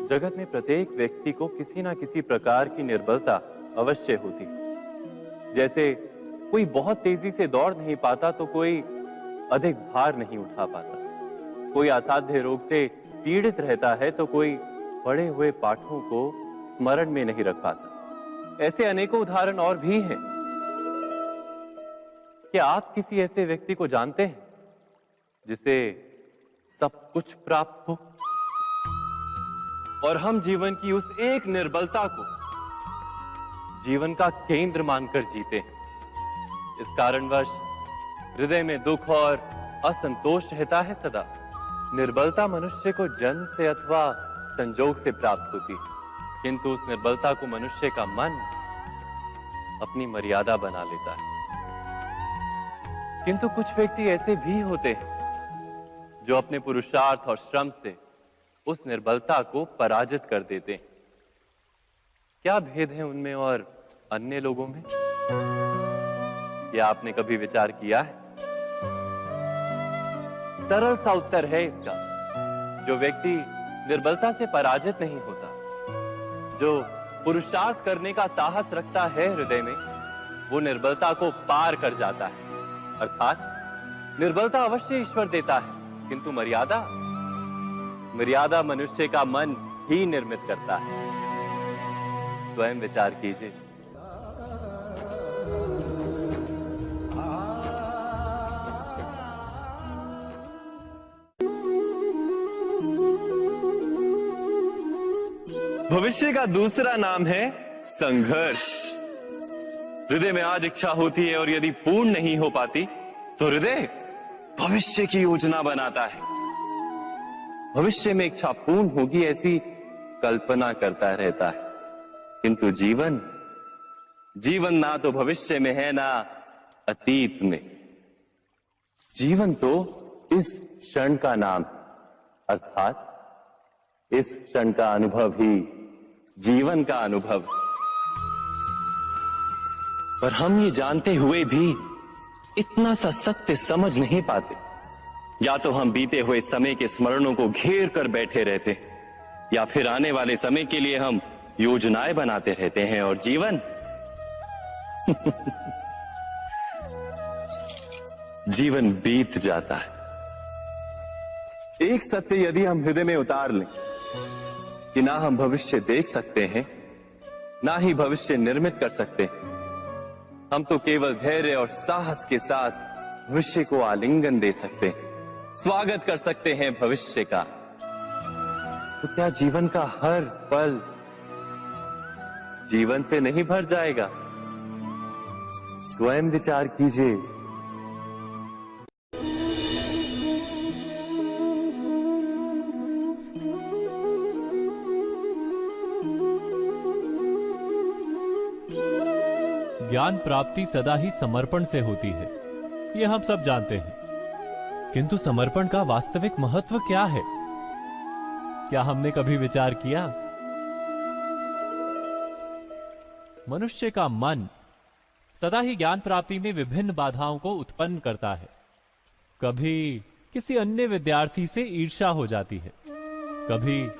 जगत में प्रत्येक व्यक्ति को किसी ना किसी प्रकार की निर्बलता अवश्य होती है। जैसे कोई बहुत तेजी से दौड़ नहीं पाता तो कोई अधिक भार नहीं उठा पाता, कोई असाध्य रोग से पीड़ित रहता है तो कोई पढ़े हुए पाठों को स्मरण में नहीं रख पाता। ऐसे अनेकों उदाहरण और भी हैं। क्या आप किसी ऐसे व्यक्ति को जानते हैं जिसे सब कुछ प्राप्त हो और हम जीवन की उस एक निर्बलता को जीवन का केंद्र मानकर जीते हैं? इस कारणवश हृदय में दुख और असंतोष रहता है सदा। निर्बलता मनुष्य को जन्म से अथवा संजोग से प्राप्त होती है, किंतु उस निर्बलता को मनुष्य का मन अपनी मर्यादा बना लेता है। किंतु कुछ व्यक्ति ऐसे भी होते हैं जो अपने पुरुषार्थ और श्रम से उस निर्बलता को पराजित कर देते हैं। क्या भेद है उनमें और अन्य लोगों में? क्या आपने कभी विचार किया है? सरल सा उत्तर है इसका। जो व्यक्ति निर्बलता से पराजित नहीं होता, जो पुरुषार्थ करने का साहस रखता है हृदय में, वो निर्बलता को पार कर जाता है। अर्थात निर्बलता अवश्य ईश्वर देता है, किंतु मर्यादा मनुष्य का मन ही निर्मित करता है। स्वयं विचार कीजिए। भविष्य का दूसरा नाम है संघर्ष। हृदय में आज इच्छा होती है और यदि पूर्ण नहीं हो पाती तो हृदय भविष्य की योजना बनाता है। भविष्य में इच्छा पूर्ण होगी ऐसी कल्पना करता रहता है, किंतु जीवन ना तो भविष्य में है ना अतीत में। जीवन तो इस क्षण का नाम, अर्थात इस क्षण का अनुभव ही जीवन का अनुभव। पर हम ये जानते हुए भी इतना सा सत्य समझ नहीं पाते। या तो हम बीते हुए समय के स्मरणों को घेर कर बैठे रहते, या फिर आने वाले समय के लिए हम योजनाएं बनाते रहते हैं और जीवन जीवन बीत जाता है। एक सत्य यदि हम हृदय में उतार लें कि ना हम भविष्य देख सकते हैं, ना ही भविष्य निर्मित कर सकते हैं, हम तो केवल धैर्य और साहस के साथ भविष्य को आलिंगन दे सकते हैं, स्वागत कर सकते हैं भविष्य का। तो क्या जीवन का हर पल जीवन से नहीं भर जाएगा? स्वयं विचार कीजिए। ज्ञान प्राप्ति सदा ही समर्पण से होती है, यह हम सब जानते हैं। किंतु समर्पण का वास्तविक महत्व क्या है? क्या हमने कभी विचार किया? मनुष्य का मन सदा ही ज्ञान प्राप्ति में विभिन्न बाधाओं को उत्पन्न करता है। कभी किसी अन्य विद्यार्थी से ईर्ष्या हो जाती है, कभी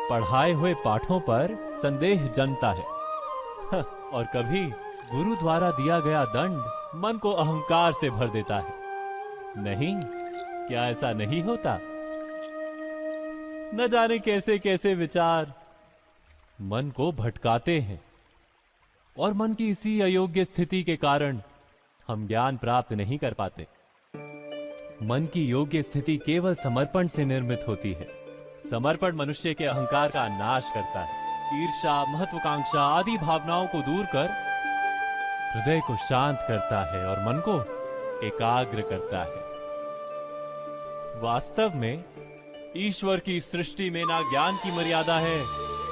पढ़ाए हुए पाठों पर संदेह जन्मता है और कभी गुरु द्वारा दिया गया दंड मन को अहंकार से भर देता है। नहीं, क्या ऐसा नहीं होता? न जाने कैसे कैसे विचार मन को भटकाते हैं और मन की इसी अयोग्य स्थिति के कारण हम ज्ञान प्राप्त नहीं कर पाते। मन की योग्य स्थिति केवल समर्पण से निर्मित होती है। समर्पण मनुष्य के अहंकार का नाश करता है, ईर्ष्या, महत्वाकांक्षा आदि भावनाओं को दूर कर हृदय को शांत करता है और मन को एकाग्र करता है। वास्तव में ईश्वर की सृष्टि में ना ज्ञान की मर्यादा है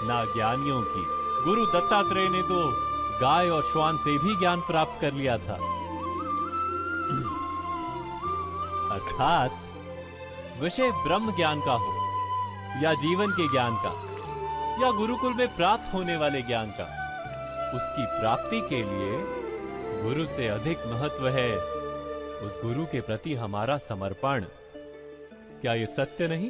ना ज्ञानियों की। गुरु दत्तात्रेय ने तो गाय और श्वान से भी ज्ञान प्राप्त कर लिया था। अर्थात विषय ब्रह्म ज्ञान का हो या जीवन के ज्ञान का या गुरुकुल में प्राप्त होने वाले ज्ञान का, उसकी प्राप्ति के लिए गुरु से अधिक महत्व है उस गुरु के प्रति हमारा समर्पण। क्या ये सत्य नहीं?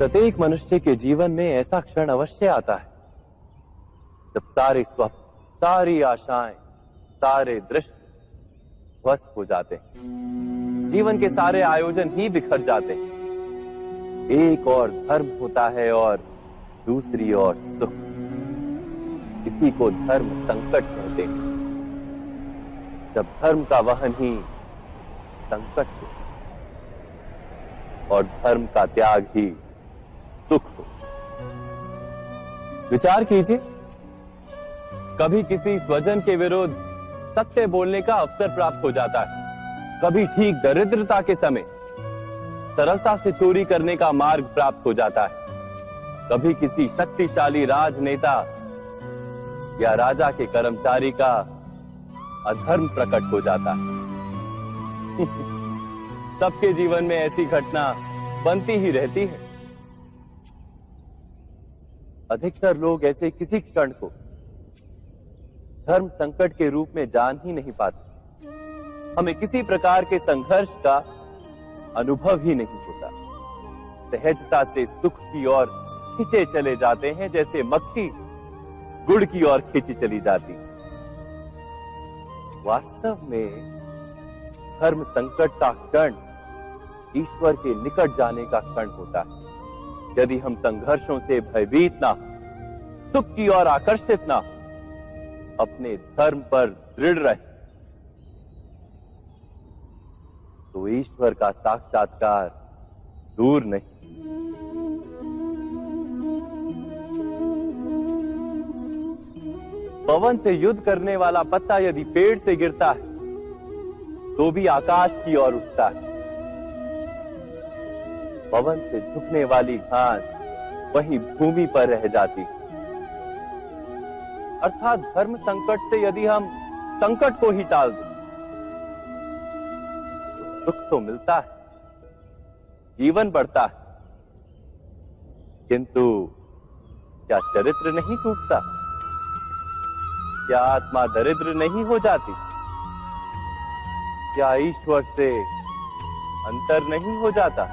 प्रत्येक मनुष्य के जीवन में ऐसा क्षण अवश्य आता है जब सारे स्वप्न, सारी आशाएं, सारे दृश्य ध्वस्त हो जाते हैं। जीवन के सारे आयोजन ही बिखर जाते हैं। एक और धर्म होता है और दूसरी ओर सुख। इसी को धर्म संकट कहते हैं। जब धर्म का वहन ही संकट हो और धर्म का त्याग ही सुख हो। विचार कीजिए, कभी किसी स्वजन के विरुद्ध सत्य बोलने का अवसर प्राप्त हो जाता है, कभी ठीक दरिद्रता के समय सरलता से चोरी करने का मार्ग प्राप्त हो जाता है, कभी किसी शक्तिशाली राजनेता या राजा के कर्मचारी का अधर्म प्रकट हो जाता है। सबके जीवन में ऐसी घटना बनती ही रहती है। अधिकतर लोग ऐसे किसी क्षण को धर्म संकट के रूप में जान ही नहीं पाते। हमें किसी प्रकार के संघर्ष का अनुभव ही नहीं होता। सहजता से सुख की ओर खींचे चले जाते हैं, जैसे मक्खी गुड़ की ओर खींची चली जाती। वास्तव में धर्म संकट का क्षण ईश्वर के निकट जाने का क्षण होता है। यदि हम संघर्षों से भयभीत ना, सुख की ओर आकर्षित ना, अपने धर्म पर दृढ़ रहे, तो ईश्वर का साक्षात्कार दूर नहीं। पवन से युद्ध करने वाला पत्ता यदि पेड़ से गिरता है तो भी आकाश की ओर उठता है। पवन से झुकने वाली घास वहीं भूमि पर रह जाती है। अर्थात धर्म संकट से यदि हम संकट को ही टाल दें तो सुख तो मिलता है, जीवन बढ़ता है, किंतु क्या चरित्र नहीं टूटता? क्या आत्मा दरिद्र नहीं हो जाती? क्या ईश्वर से अंतर नहीं हो जाता?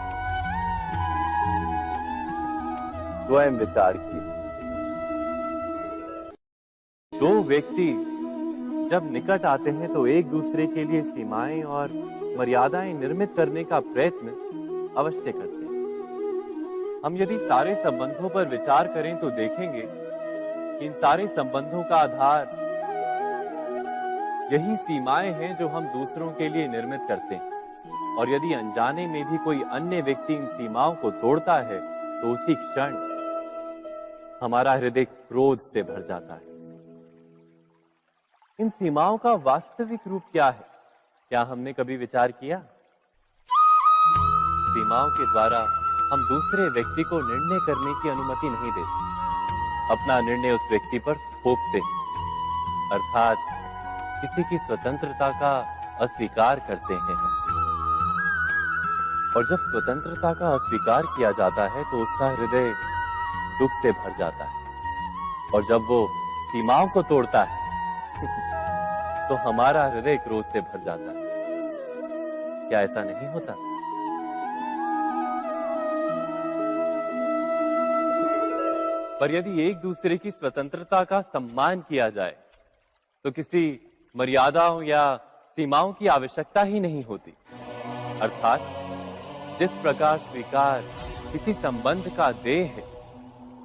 स्वयं विचार किए। दो व्यक्ति जब निकट आते हैं तो एक दूसरे के लिए सीमाएं और मर्यादाएं निर्मित करने का प्रयत्न अवश्य करते हैं। हम यदि सारे संबंधों पर विचार करें तो देखेंगे कि इन सारे संबंधों का आधार यही सीमाएं हैं जो हम दूसरों के लिए निर्मित करते हैं। और यदि अनजाने में भी कोई अन्य व्यक्ति इन सीमाओं को तोड़ता है तो उसी क्षण हमारा हृदय क्रोध से भर जाता है। इन सीमाओं का वास्तविक रूप क्या है? क्या हमने कभी विचार किया? सीमाओं के द्वारा हम दूसरे व्यक्ति को निर्णय करने की अनुमति नहीं देते, अपना निर्णय उस व्यक्ति पर थोपते हैं, अर्थात किसी की स्वतंत्रता का अस्वीकार करते हैं। और जब स्वतंत्रता का अस्वीकार किया जाता है तो उसका हृदय दुख से भर जाता है। और जब वो सीमाओं को तोड़ता है तो हमारा हृदय क्रोध से भर जाता है। क्या ऐसा नहीं होता? पर यदि एक दूसरे की स्वतंत्रता का सम्मान किया जाए तो किसी मर्यादाओं या सीमाओं की आवश्यकता ही नहीं होती। अर्थात जिस प्रकार स्वीकार किसी संबंध का देह है,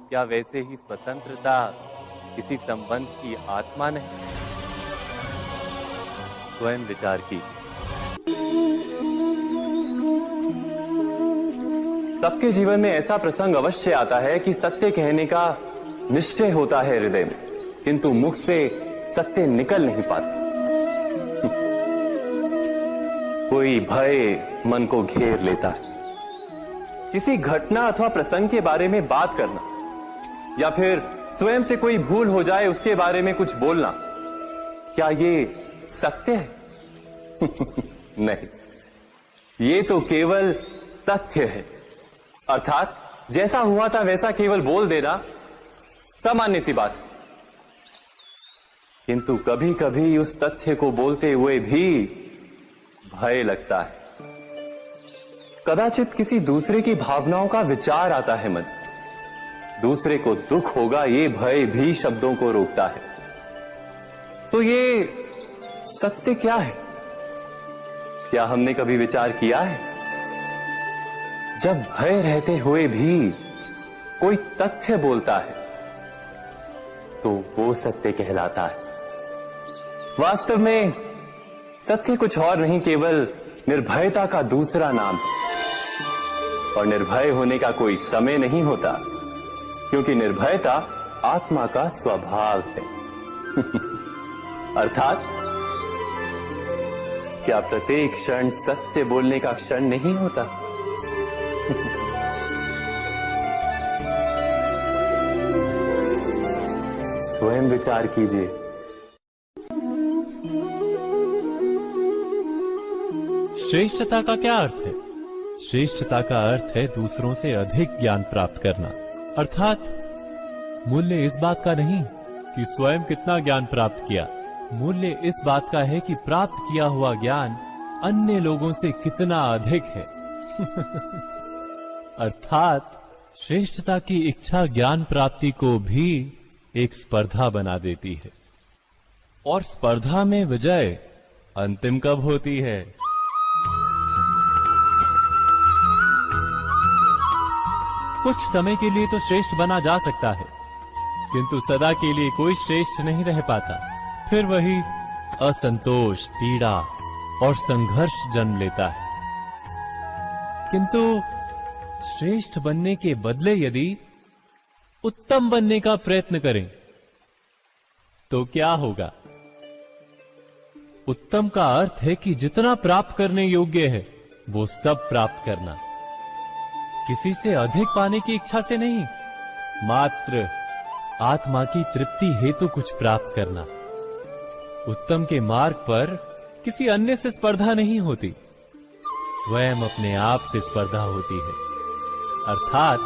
क्या वैसे ही स्वतंत्रता किसी संबंध की आत्मा नहीं? स्वयं विचार कीजिए। सबके जीवन में ऐसा प्रसंग अवश्य आता है कि सत्य कहने का निश्चय होता है हृदय में, किंतु मुख से सत्य निकल नहीं पाता। कोई भय मन को घेर लेता है। किसी घटना अथवा प्रसंग के बारे में बात करना या फिर स्वयं से कोई भूल हो जाए उसके बारे में कुछ बोलना, क्या ये सत्य है? नहीं, ये तो केवल तथ्य है। अर्थात जैसा हुआ था वैसा केवल बोल देना सामान्य सी बात। किंतु कभी कभी उस तथ्य को बोलते हुए भी भय लगता है। कदाचित किसी दूसरे की भावनाओं का विचार आता है मन। दूसरे को दुख होगा ये भय भी शब्दों को रोकता है। तो ये सत्य क्या है? क्या हमने कभी विचार किया है? जब भय रहते हुए भी कोई तथ्य बोलता है तो वो सत्य कहलाता है। वास्तव में सत्य कुछ और नहीं, केवल निर्भयता का दूसरा नाम है। और निर्भय होने का कोई समय नहीं होता, क्योंकि निर्भयता आत्मा का स्वभाव है। अर्थात क्या प्रत्येक क्षण सत्य बोलने का क्षण नहीं होता? स्वयं विचार कीजिए। श्रेष्ठता का क्या अर्थ है? श्रेष्ठता का अर्थ है दूसरों से अधिक ज्ञान प्राप्त करना। अर्थात मूल्य इस बात का नहीं कि स्वयं कितना ज्ञान प्राप्त किया, मूल्य इस बात का है कि प्राप्त किया हुआ ज्ञान अन्य लोगों से कितना अधिक है। अर्थात श्रेष्ठता की इच्छा ज्ञान प्राप्ति को भी एक स्पर्धा बना देती है। और स्पर्धा में विजय अंतिम कब होती है? कुछ समय के लिए तो श्रेष्ठ बना जा सकता है, किंतु सदा के लिए कोई श्रेष्ठ नहीं रह पाता। फिर वही असंतोष, पीड़ा और संघर्ष जन्म लेता है। किंतु श्रेष्ठ बनने के बदले यदि उत्तम बनने का प्रयत्न करें तो क्या होगा? उत्तम का अर्थ है कि जितना प्राप्त करने योग्य है वो सब प्राप्त करना, किसी से अधिक पाने की इच्छा से नहीं, मात्र आत्मा की तृप्ति हेतु कुछ प्राप्त करना। उत्तम के मार्ग पर किसी अन्य से स्पर्धा नहीं होती, स्वयं अपने आप से स्पर्धा होती है। अर्थात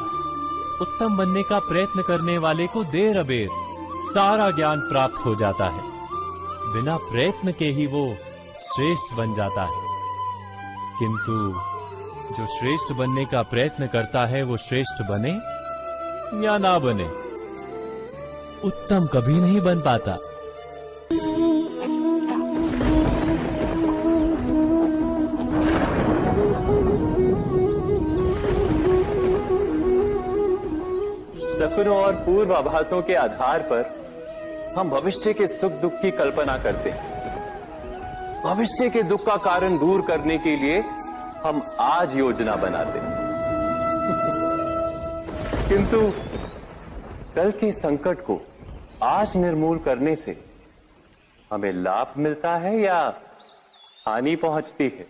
उत्तम बनने का प्रयत्न करने वाले को देर अबेर सारा ज्ञान प्राप्त हो जाता है, बिना प्रयत्न के ही वो श्रेष्ठ बन जाता है। किंतु जो श्रेष्ठ बनने का प्रयत्न करता है वो श्रेष्ठ बने या ना बने, उत्तम कभी नहीं बन पाता। सपनों और पूर्वाभासों के आधार पर हम भविष्य के सुख दुख की कल्पना करते हैं। भविष्य के दुख का कारण दूर करने के लिए हम आज योजना बनाते हैं। किंतु कल के संकट को आज निर्मूल करने से हमें लाभ मिलता है या हानि पहुंचती है?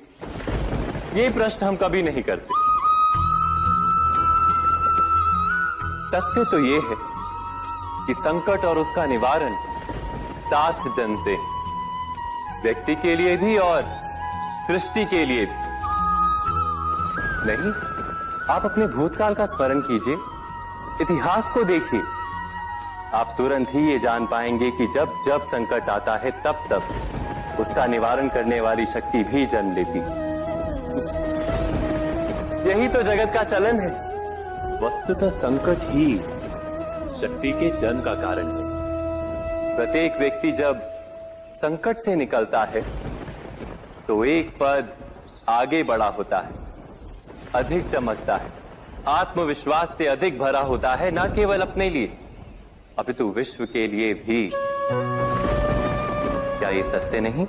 ये प्रश्न हम कभी नहीं करते। सत्य तो ये है कि संकट और उसका निवारण साथ जन से, व्यक्ति के लिए भी और सृष्टि के लिए भी। नहीं, आप अपने भूतकाल का स्मरण कीजिए, इतिहास को देखिए। आप तुरंत ही ये जान पाएंगे कि जब जब संकट आता है तब तब उसका निवारण करने वाली शक्ति भी जन्म लेती है। यही तो जगत का चलन है। वस्तुतः संकट ही शक्ति के जन्म का कारण है। प्रत्येक व्यक्ति जब संकट से निकलता है तो एक पद आगे बढ़ा होता है, अधिक चमकता है, आत्मविश्वास से अधिक भरा होता है, न केवल अपने लिए अपितु विश्व के लिए भी। क्या ये सत्य नहीं?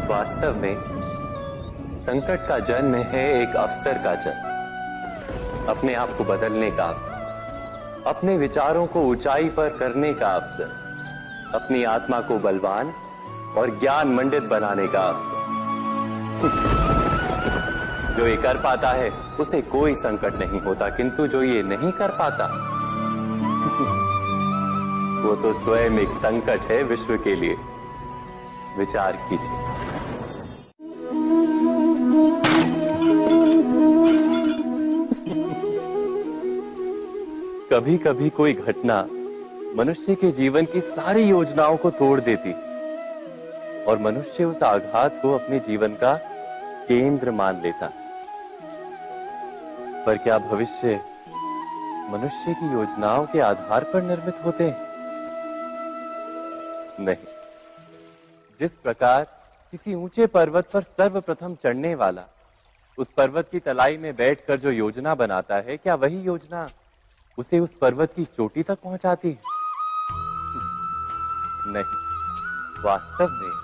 वास्तव में संकट का जन्म है एक अवसर का जन्म, अपने आप को बदलने का, अपने विचारों को ऊंचाई पर करने का अवसर, अपनी आत्मा को बलवान और ज्ञान मंडित बनाने का अवसर। जो ये कर पाता है उसे कोई संकट नहीं होता, किंतु जो ये नहीं कर पाता वो तो स्वयं एक संकट है विश्व के लिए। विचार कीजिए। कभी कभी कोई घटना मनुष्य के जीवन की सारी योजनाओं को तोड़ देती और मनुष्य उस आघात को अपने जीवन का केंद्र मान लेता। पर क्या भविष्य मनुष्य की योजनाओं के आधार पर निर्मित होते हैं? नहीं। जिस प्रकार किसी ऊंचे पर्वत पर सर्वप्रथम चढ़ने वाला उस पर्वत की तलाई में बैठकर जो योजना बनाता है, क्या वही योजना उसे उस पर्वत की चोटी तक पहुंचाती है? नहीं। वास्तव में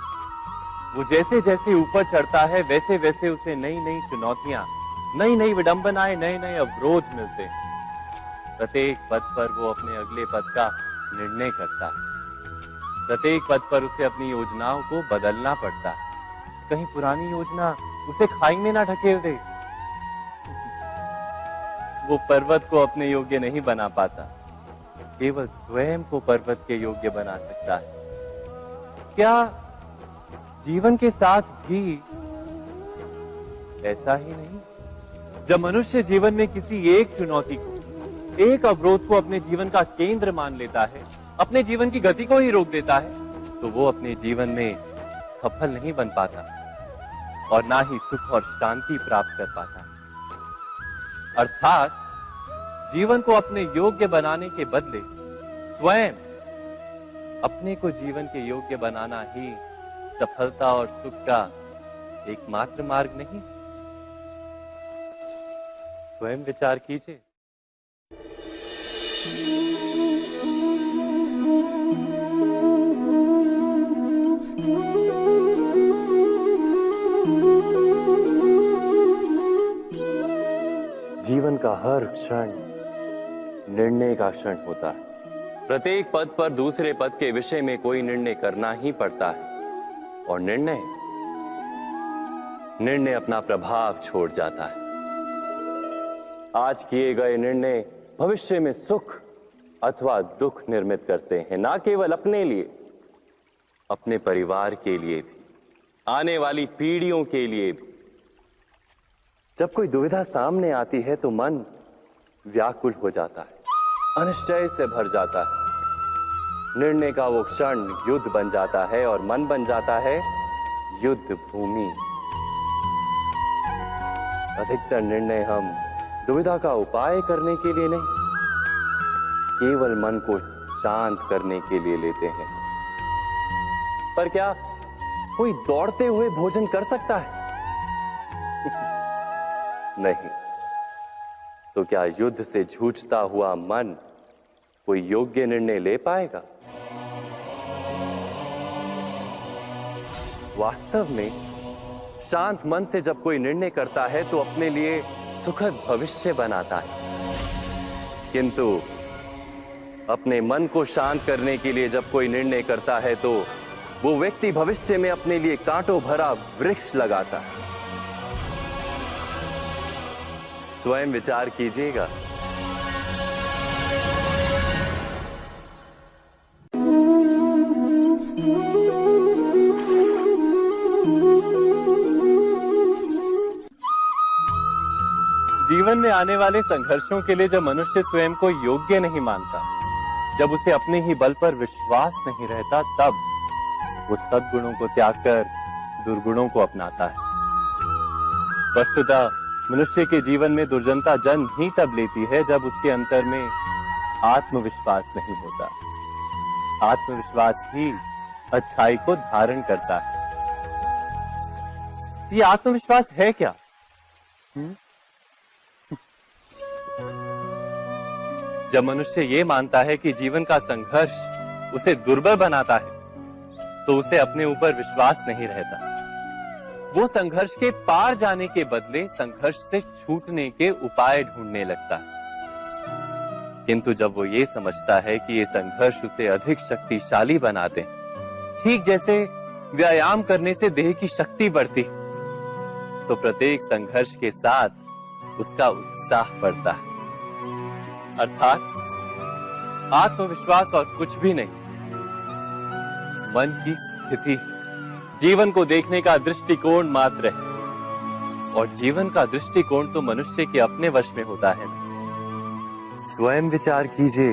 वो जैसे जैसे ऊपर चढ़ता है, वैसे वैसे उसे नई नई चुनौतियां, नई नई विडंबनाएं, नए नए अवरोध मिलते हैं। प्रत्येक पद पर वो अपने अगले पद का निर्णय करता है। प्रत्येक पद पर उसे अपनी योजनाओं को बदलना पड़ता है। कहीं पुरानी योजना उसे खाई में ना ढकेल दे। वो पर्वत को अपने योग्य नहीं बना पाता, केवल स्वयं को पर्वत के योग्य बना सकता है। क्या जीवन के साथ भी ऐसा ही नहीं? जब मनुष्य जीवन में किसी एक चुनौती को, एक अवरोध को अपने जीवन का केंद्र मान लेता है, अपने जीवन की गति को ही रोक देता है, तो वो अपने जीवन में सफल नहीं बन पाता और ना ही सुख और शांति प्राप्त कर पाता। अर्थात जीवन को अपने योग्य बनाने के बदले स्वयं अपने को जीवन के योग्य बनाना ही सफलता और सुख का एकमात्र मार्ग नहीं। स्वयं विचार कीजिए। जीवन का हर क्षण निर्णय का क्षण होता है। प्रत्येक पद पर दूसरे पद के विषय में कोई निर्णय करना ही पड़ता है और निर्णय अपना प्रभाव छोड़ जाता है। आज किए गए निर्णय भविष्य में सुख अथवा दुख निर्मित करते हैं, ना केवल अपने लिए, अपने परिवार के लिए भी, आने वाली पीढ़ियों के लिए भी। जब कोई दुविधा सामने आती है तो मन व्याकुल हो जाता है, अनिश्चय से भर जाता है। निर्णय का वो क्षण युद्ध बन जाता है और मन बन जाता है युद्ध भूमि। अधिकतर निर्णय हम दुविधा का उपाय करने के लिए नहीं, केवल मन को शांत करने के लिए लेते हैं। पर क्या कोई दौड़ते हुए भोजन कर सकता है? नहीं। तो क्या युद्ध से जूझता हुआ मन कोई योग्य निर्णय ले पाएगा? वास्तव में शांत मन से जब कोई निर्णय करता है तो अपने लिए सुखद भविष्य बनाता है, किंतु अपने मन को शांत करने के लिए जब कोई निर्णय करता है तो वो व्यक्ति भविष्य में अपने लिए कांटों भरा वृक्ष लगाता है। स्वयं विचार कीजिएगा। जीवन में आने वाले संघर्षों के लिए जब मनुष्य स्वयं को योग्य नहीं मानता, जब उसे अपने ही बल पर विश्वास नहीं रहता, तब वो सद्गुणों को त्याग कर दुर्गुणों को अपनाता है। वस्तुतः मनुष्य के जीवन में दुर्जनता जन्म ही तब लेती है जब उसके अंतर में आत्मविश्वास नहीं होता। आत्मविश्वास ही अच्छाई को धारण करता है। ये आत्मविश्वास है क्या? जब मनुष्य ये मानता है कि जीवन का संघर्ष उसे दुर्बल बनाता है, तो उसे अपने ऊपर विश्वास नहीं रहता। वो संघर्ष के पार जाने के बदले संघर्ष से छूटने के उपाय ढूंढने लगता है। किंतु जब वो ये समझता है कि ये संघर्ष उसे अधिक शक्तिशाली बनाते हैं, ठीक जैसे व्यायाम करने से देह की शक्ति बढ़ती, तो प्रत्येक संघर्ष के साथ उसका उत्साह बढ़ता है। अर्थात आत्मविश्वास और कुछ भी नहीं, मन की स्थिति, जीवन को देखने का दृष्टिकोण मात्र है। और जीवन का दृष्टिकोण तो मनुष्य के अपने वश में होता है। स्वयं विचार कीजिए।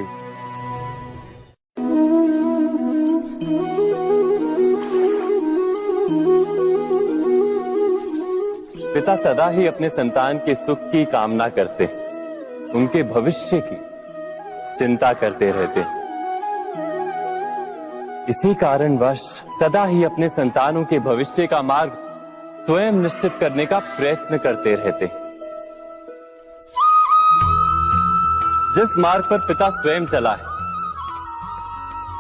पिता सदा ही अपने संतान के सुख की कामना करते, उनके भविष्य की चिंता करते रहते। इसी कारणवश सदा ही अपने संतानों के भविष्य का मार्ग स्वयं निश्चित करने का प्रयत्न करते रहते। जिस मार्ग पर पिता स्वयं चला है,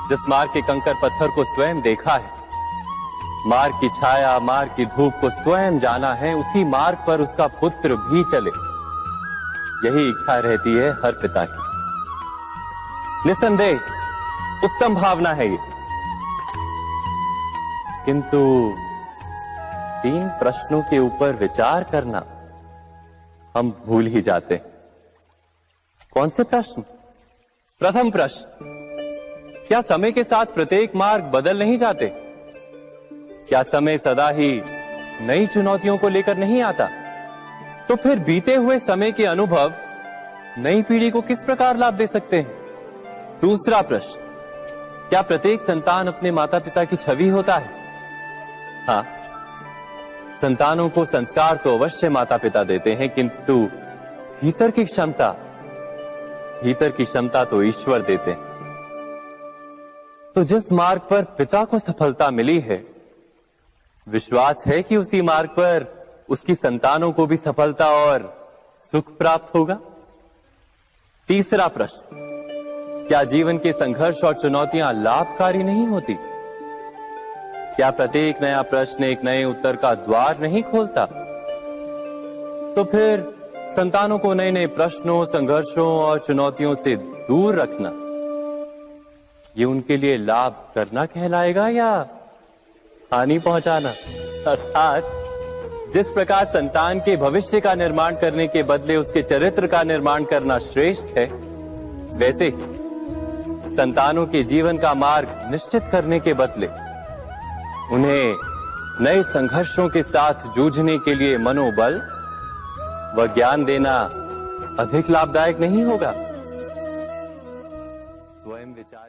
जिस मार्ग के कंकर पत्थर को स्वयं देखा है, मार्ग की छाया, मार्ग की धूप को स्वयं जाना है, उसी मार्ग पर उसका पुत्र भी चले, यही इच्छा रहती है हर पिता की। निस्संदेह उत्तम भावना है ये, किंतु 3 प्रश्नों के ऊपर विचार करना हम भूल ही जाते हैं। कौन से प्रश्न? प्रथम प्रश्न, क्या समय के साथ प्रत्येक मार्ग बदल नहीं जाते? क्या समय सदा ही नई चुनौतियों को लेकर नहीं आता? तो फिर बीते हुए समय के अनुभव नई पीढ़ी को किस प्रकार लाभ दे सकते हैं? दूसरा प्रश्न, क्या प्रत्येक संतान अपने माता पिता की छवि होता है? हाँ, संतानों को संस्कार तो अवश्य माता पिता देते हैं, किंतु भीतर की क्षमता तो ईश्वर देते हैं। तो जिस मार्ग पर पिता को सफलता मिली है, विश्वास है कि उसी मार्ग पर उसकी संतानों को भी सफलता और सुख प्राप्त होगा। तीसरा प्रश्न, क्या जीवन के संघर्ष और चुनौतियां लाभकारी नहीं होती? क्या प्रत्येक नया प्रश्न एक नए उत्तर का द्वार नहीं खोलता? तो फिर संतानों को नए नए प्रश्नों, संघर्षों और चुनौतियों से दूर रखना, ये उनके लिए लाभ करना कहलाएगा या हानि पहुंचाना? अर्थात जिस प्रकार संतान के भविष्य का निर्माण करने के बदले उसके चरित्र का निर्माण करना श्रेष्ठ है, वैसे ही संतानों के जीवन का मार्ग निश्चित करने के बदले उन्हें नए संघर्षों के साथ जूझने के लिए मनोबल व ज्ञान देना अधिक लाभदायक नहीं होगा? स्वयं विचार